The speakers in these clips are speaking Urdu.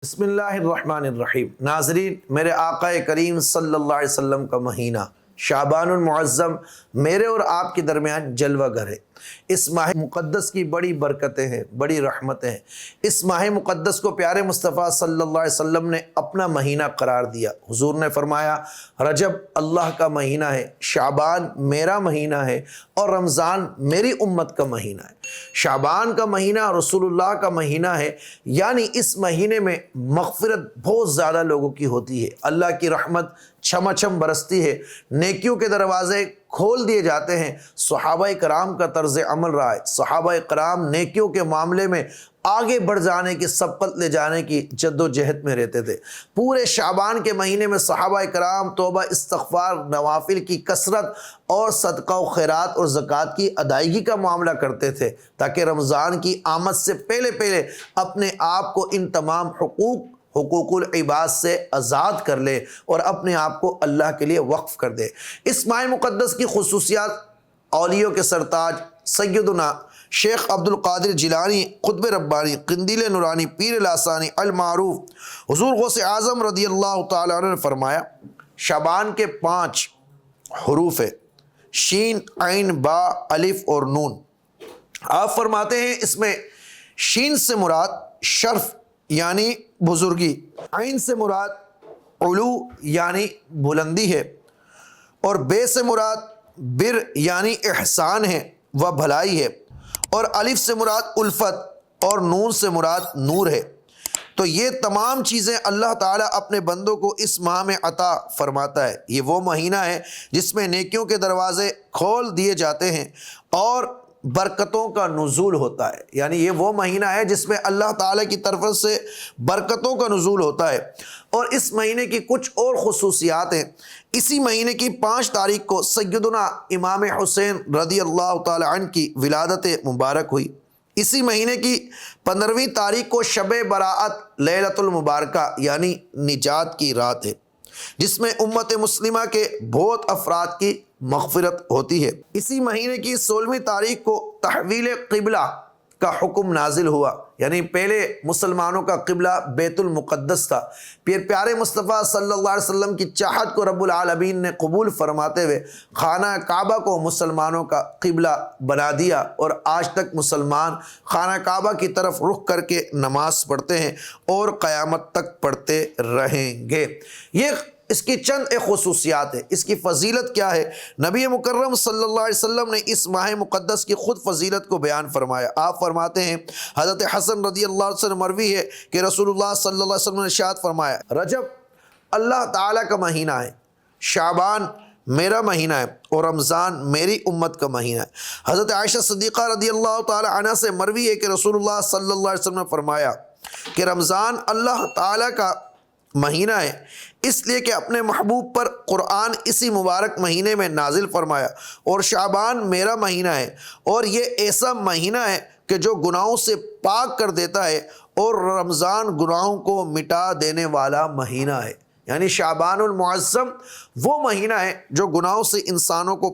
بسم اللہ الرحمن الرحیم۔ ناظرین، میرے آقا کریم صلی اللہ علیہ وسلم کا مہینہ شعبان المعظم میرے اور آپ کے درمیان جلوہ گر ہے۔ اس ماہ مقدس کی بڑی برکتیں ہیں، بڑی رحمتیں ہیں۔ اس ماہ مقدس کو پیارے مصطفیٰ صلی اللہ علیہ وسلم نے اپنا مہینہ قرار دیا۔ حضور نے فرمایا، رجب اللہ کا مہینہ ہے، شعبان میرا مہینہ ہے اور رمضان میری امت کا مہینہ ہے۔ شعبان کا مہینہ رسول اللہ کا مہینہ ہے، یعنی اس مہینے میں مغفرت بہت زیادہ لوگوں کی ہوتی ہے، اللہ کی رحمت چھما چھم برستی ہے، نیکیوں کے دروازے کھول دیے جاتے ہیں۔ صحابہ کرام کا طرز عمل رہا ہے، صحابہ کرام نیکیوں کے معاملے میں آگے بڑھ جانے کی، سبقت لے جانے کی جد و جہد میں رہتے تھے۔ پورے شعبان کے مہینے میں صحابہ کرام توبہ، استغفار، نوافل کی کثرت اور صدقہ و خیرات اور زکوٰۃ کی ادائیگی کا معاملہ کرتے تھے، تاکہ رمضان کی آمد سے پہلے اپنے آپ کو ان تمام حقوق العباد سے آزاد کر لے اور اپنے آپ کو اللہ کے لیے وقف کر دے۔ اس ماہ مقدس کی خصوصیات: اولیوں کے سرتاج سیدنا شیخ عبد القادر جیلانی، قطب ربانی، قندیل نورانی، پیر لاسانی المعروف حضور غوث اعظم رضی اللہ تعالیٰ عنہ نے فرمایا، شعبان کے 5 حروف ہیں، شین، عین، با، الف اور نون۔ آپ فرماتے ہیں اس میں شین سے مراد شرف یعنی بزرگی، عین سے مراد علو یعنی بلندی ہے، اور بے سے مراد بر یعنی احسان ہے و بھلائی ہے، اور الف سے مراد الفت اور نون سے مراد نور ہے۔ تو یہ تمام چیزیں اللہ تعالیٰ اپنے بندوں کو اس ماہ میں عطا فرماتا ہے۔ یہ وہ مہینہ ہے جس میں نیکیوں کے دروازے کھول دیے جاتے ہیں اور برکتوں کا نزول ہوتا ہے، یعنی یہ وہ مہینہ ہے جس میں اللہ تعالیٰ کی طرف سے برکتوں کا نزول ہوتا ہے۔ اور اس مہینے کی کچھ اور خصوصیات ہیں۔ اسی مہینے کی 5 تاریخ کو سیدنا امام حسین رضی اللہ تعالیٰ عنہ کی ولادت مبارک ہوئی۔ اسی مہینے کی 15ویں تاریخ کو شب براءت لیلۃ المبارکہ یعنی نجات کی رات ہے، جس میں امت مسلمہ کے بہت افراد کی مغفرت ہوتی ہے۔ اسی مہینے کی 16ویں تاریخ کو تحویل قبلہ کا حکم نازل ہوا، یعنی پہلے مسلمانوں کا قبلہ بیت المقدس تھا، پھر پیارے مصطفیٰ صلی اللہ علیہ وسلم کی چاہت کو رب العالمین نے قبول فرماتے ہوئے خانہ کعبہ کو مسلمانوں کا قبلہ بنا دیا، اور آج تک مسلمان خانہ کعبہ کی طرف رخ کر کے نماز پڑھتے ہیں اور قیامت تک پڑھتے رہیں گے۔ یہ اس کی چند خصوصیات ہیں۔ اس کی فضیلت کیا ہے؟ نبی مکرم صلی اللہ علیہ وسلم نے اس ماہ مقدس کی خود فضیلت کو بیان فرمایا۔ آپ فرماتے ہیں، حضرت حسن رضی اللہ عنہ سے مروی ہے کہ رسول اللہ صلی اللہ علیہ وسلم نے ارشاد فرمایا، رجب اللہ تعالیٰ کا مہینہ ہے، شعبان میرا مہینہ ہے اور رمضان میری امت کا مہینہ ہے۔ حضرت عائشہ صدیقہ رضی اللہ تعالی عنہ سے مروی ہے کہ رسول اللہ صلی اللہ علیہ وسلم نے فرمایا کہ رمضان اللہ تعالیٰ کا مہینہ ہے، اس لیے کہ اپنے محبوب پر قرآن اسی مبارک مہینے میں نازل فرمایا، اور شعبان میرا مہینہ ہے، اور یہ ایسا مہینہ ہے کہ جو گناہوں سے پاک کر دیتا ہے، اور رمضان گناہوں کو مٹا دینے والا مہینہ ہے۔ یعنی شعبان المعظم وہ مہینہ ہے جو گناہوں سے انسانوں کو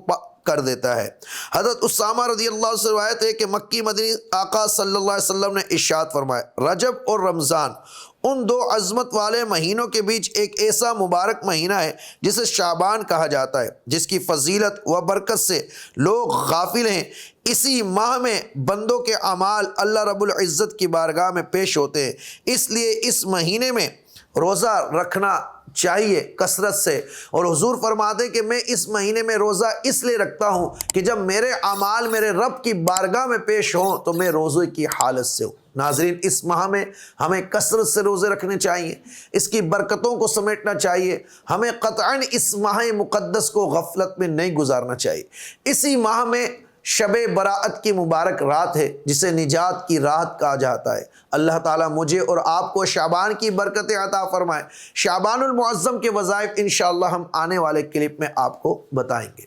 کر دیتا ہے۔ حضرت اسامہ رضی اللہ عنہ سے روایت ہے کہ مکی مدنی آقا صلی اللہ علیہ وسلم نے ارشاد فرمایا، رجب اور رمضان ان 2 عظمت والے مہینوں کے بیچ ایک ایسا مبارک مہینہ ہے جسے شعبان کہا جاتا ہے، جس کی فضیلت و برکت سے لوگ غافل ہیں۔ اسی ماہ میں بندوں کے اعمال اللہ رب العزت کی بارگاہ میں پیش ہوتے ہیں، اس لیے اس مہینے میں روزہ رکھنا چاہیے کثرت سے۔ اور حضور فرماتے ہیں کہ میں اس مہینے میں روزہ اس لیے رکھتا ہوں کہ جب میرے اعمال میرے رب کی بارگاہ میں پیش ہوں تو میں روزے کی حالت سے ہوں۔ ناظرین، اس ماہ میں ہمیں کثرت سے روزے رکھنے چاہیے، اس کی برکتوں کو سمیٹنا چاہیے، ہمیں قطعاً اس ماہ مقدس کو غفلت میں نہیں گزارنا چاہیے۔ اسی ماہ میں شب براءت کی مبارک رات ہے، جسے نجات کی رات کہا جاتا ہے۔ اللہ تعالیٰ مجھے اور آپ کو شعبان کی برکتیں عطا فرمائے۔ شعبان المعظم کے وظائف انشاءاللہ ہم آنے والے کلپ میں آپ کو بتائیں گے۔